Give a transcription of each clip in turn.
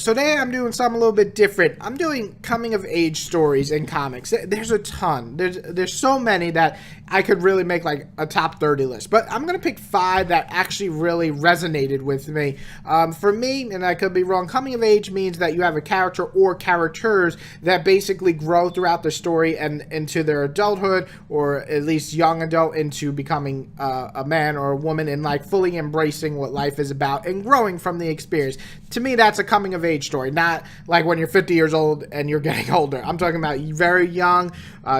So today I'm doing something a little bit different. I'm doing coming of age stories in comics. There's a ton. There's so many that I could really make like a top 30 list. But I'm going to pick 5 that actually really resonated with me. For me, and I could be wrong, coming of age means that you have a character or characters that basically grow throughout the story and into their adulthood, or at least young adult, into becoming a man or a woman and like fully embracing what life is about and growing from the experience. To me, that's a coming of age story, not like when you're 50 years old and you're getting older. I'm talking about very young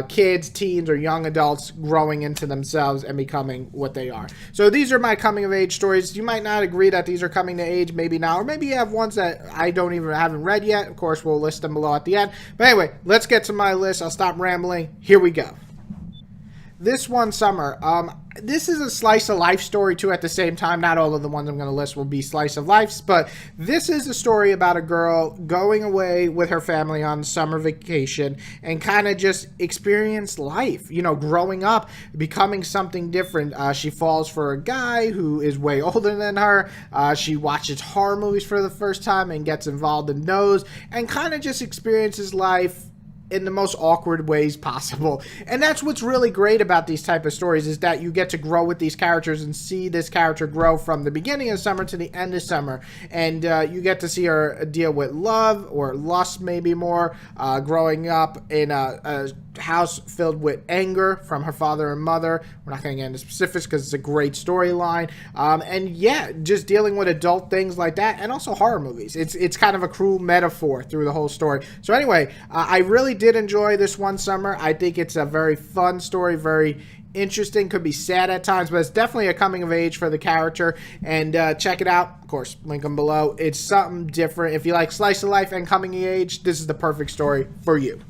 kids, teens, or young adults growing into themselves and becoming what they are. So these are my coming of age stories. You might not agree that these are coming to age, maybe now, or maybe you have ones that I haven't read yet. Of course, we'll list them below at the end. But anyway, let's get to my list. I'll stop rambling. Here we go. This one summer, this is a slice of life story too at the same time. Not all of the ones I'm going to list will be slice of lives, but this is a story about a girl going away with her family on summer vacation and kind of just experience life, you know, growing up, becoming something different. She falls for a guy who is way older than her. She watches horror movies for the first time and gets involved in those and kind of just experiences life in the most awkward ways possible. And that's what's really great about these type of stories, is that you get to grow with these characters and see this character grow from the beginning of summer to the end of summer. And you get to see her deal with love or lust, maybe more, growing up in a house filled with anger from her father and mother. We're not going to get into specifics because it's a great storyline. And yeah, just dealing with adult things like that, and also horror movies. It's kind of a cruel metaphor through the whole story. So anyway, I really did enjoy this one summer. I think it's a very fun story, very interesting, could be sad at times, but it's definitely a coming of age for the character. And check it out. Of course, link them below. It's something different. If you like slice of life and coming of age, this is the perfect story for you.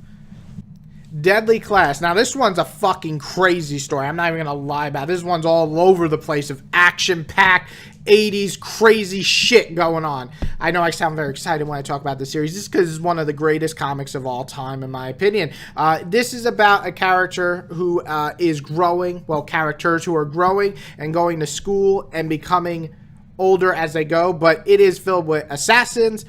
Deadly Class. Now, this one's a fucking crazy story. I'm not even going to lie about it. This one's all over the place of action-packed 80s crazy shit going on. I know I sound very excited when I talk about this series. This is because it's one of the greatest comics of all time, in my opinion. This is about a character who is growing, well, characters who are growing and going to school and becoming older as they go, but it is filled with assassins,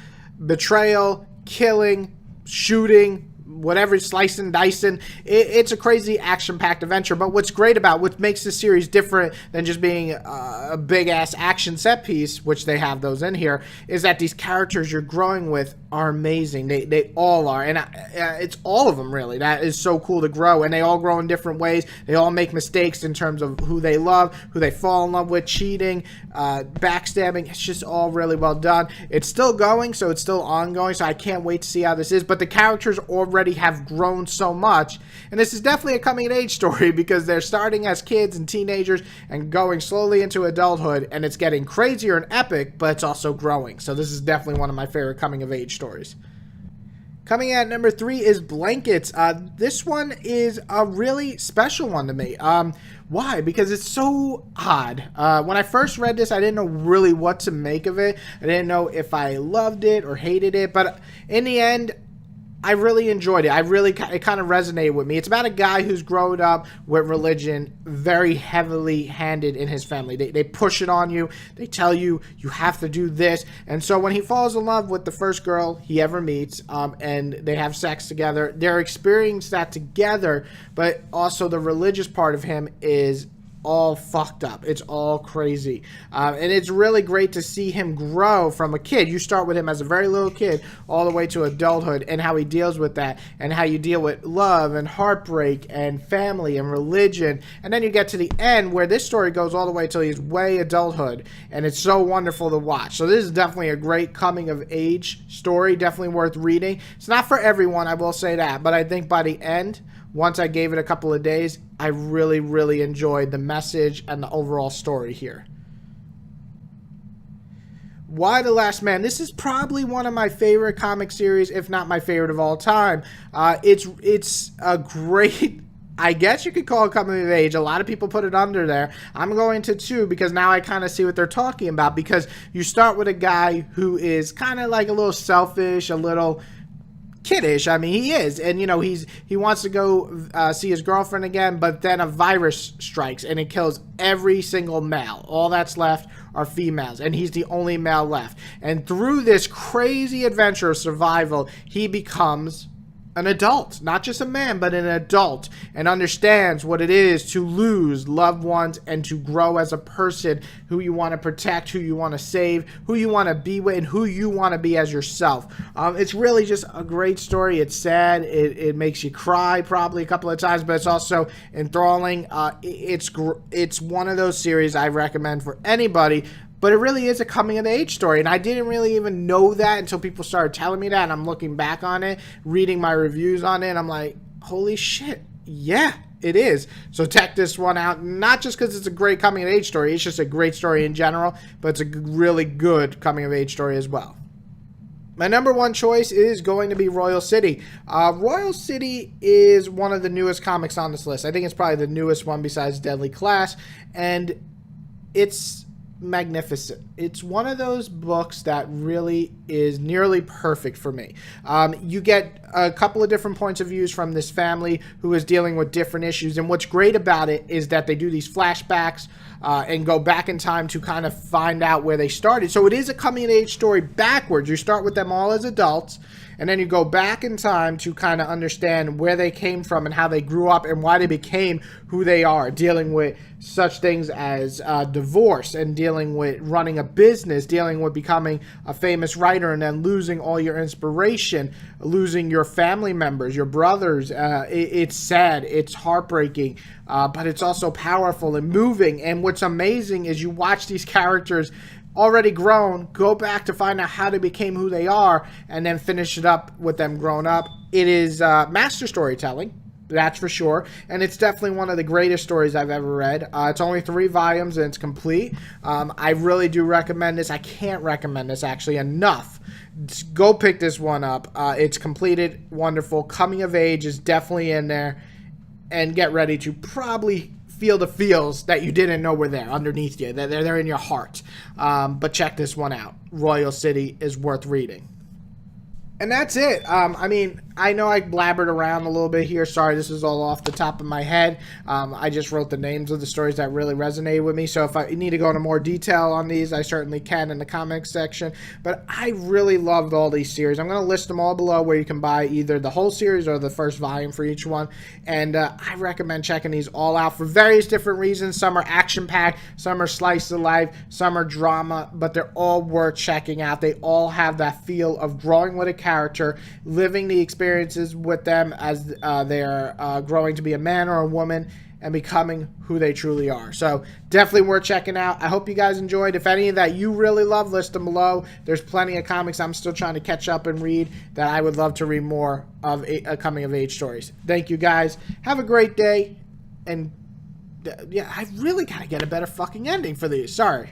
betrayal, killing, shooting, whatever, slicing, dicing. It's a crazy action-packed adventure. But what's great about, what makes this series different than just being a big-ass action set piece, which they have those in here, is that these characters you're growing with are amazing. They all are. And it's all of them, really. That is so cool to grow. And they all grow in different ways. They all make mistakes in terms of who they love, who they fall in love with, cheating, backstabbing. It's just all really well done. It's still going, so it's still ongoing. So I can't wait to see how this is. But the characters already have grown so much, and this is definitely a coming of age story because they're starting as kids and teenagers and going slowly into adulthood, and it's getting crazier and epic, but it's also growing. So this is definitely one of my favorite coming of age stories. Coming at number 3 is Blankets. This one is a really special one to me. Why? Because it's so odd. When I first read this, I didn't know really what to make of it. I didn't know if I loved it or hated it, but in the end, I really enjoyed it. It kind of resonated with me. It's about a guy who's grown up with religion very heavily handed in his family. They push it on you. They tell you, you have to do this. And so when he falls in love with the first girl he ever meets, and they have sex together, they're experiencing that together, but also the religious part of him is all fucked up. It's all crazy. And it's really great to see him grow from a kid. You start with him as a very little kid all the way to adulthood, and how he deals with that, and how you deal with love and heartbreak and family and religion. And then you get to the end where this story goes all the way till he's way adulthood, and it's so wonderful to watch. So this is definitely a great coming of age story, definitely worth reading. It's not for everyone, I will say that, but I think by the end, once I gave it a couple of days, I really, really enjoyed the message and the overall story here. Y: The Last Man. This is probably one of my favorite comic series, if not my favorite of all time. It's a great, I guess you could call it coming of age. A lot of people put it under there. I'm going to too, because now I kind of see what they're talking about. Because you start with a guy who is kind of like a little selfish, a little kiddish. I mean, he is, and you know, he wants to go see his girlfriend again, but then a virus strikes and it kills every single male. All that's left are females, and he's the only male left. And through this crazy adventure of survival, he becomes an adult, not just a man, but an adult, and understands what it is to lose loved ones and to grow as a person, who you want to protect, who you want to save, who you want to be with, and who you want to be as yourself. It's really just a great story. It's sad. It makes you cry probably a couple of times, but it's also enthralling. It's one of those series I recommend for anybody. But it really is a coming-of-age story, and I didn't really even know that until people started telling me that, and I'm looking back on it, reading my reviews on it, and I'm like, holy shit, yeah, it is. So check this one out, not just because it's a great coming-of-age story, it's just a great story in general, but it's a really good coming-of-age story as well. My number one choice is going to be Royal City. Royal City is one of the newest comics on this list. I think it's probably the newest one besides Deadly Class, and it's magnificent. It's one of those books that really is nearly perfect for me. You get a couple of different points of views from this family who is dealing with different issues, and what's great about it is that they do these flashbacks and go back in time to kind of find out where they started. So it is a coming-of-age story backwards. You start with them all as adults, and then you go back in time to kind of understand where they came from and how they grew up and why they became who they are, dealing with such things as divorce and dealing with running a business, dealing with becoming a famous writer and then losing all your inspiration, losing your family members, your brothers. It's sad, it's heartbreaking, but it's also powerful and moving. And what's amazing is you watch these characters already grown, go back to find out how they became who they are, and then finish it up with them grown up. It is master storytelling, that's for sure, and it's definitely one of the greatest stories I've ever read. It's only 3 volumes and it's complete. I really do recommend this. I can't recommend this actually enough. Just go pick this one up. It's completed, wonderful. Coming of age is definitely in there, and get ready to probably feel the feels that you didn't know were there underneath you. They're in your heart. But check this one out. Royal City is worth reading. And that's it. I mean, I know I blabbered around a little bit here. Sorry, this is all off the top of my head. I just wrote the names of the stories that really resonated with me. So if I need to go into more detail on these, I certainly can in the comics section. But I really loved all these series. I'm going to list them all below where you can buy either the whole series or the first volume for each one. And I recommend checking these all out for various different reasons. Some are action-packed, some are slice of life, some are drama, but they're all worth checking out. They all have that feel of growing with a character, living the experiences with them as they're growing to be a man or a woman and becoming who they truly are. So definitely worth checking out. I hope you guys enjoyed. If any that you really love, list them below. There's plenty of comics I'm still trying to catch up and read that I would love to read more of coming of age stories. Thank you guys. Have a great day. And yeah, I really gotta get a better fucking ending for these. Sorry.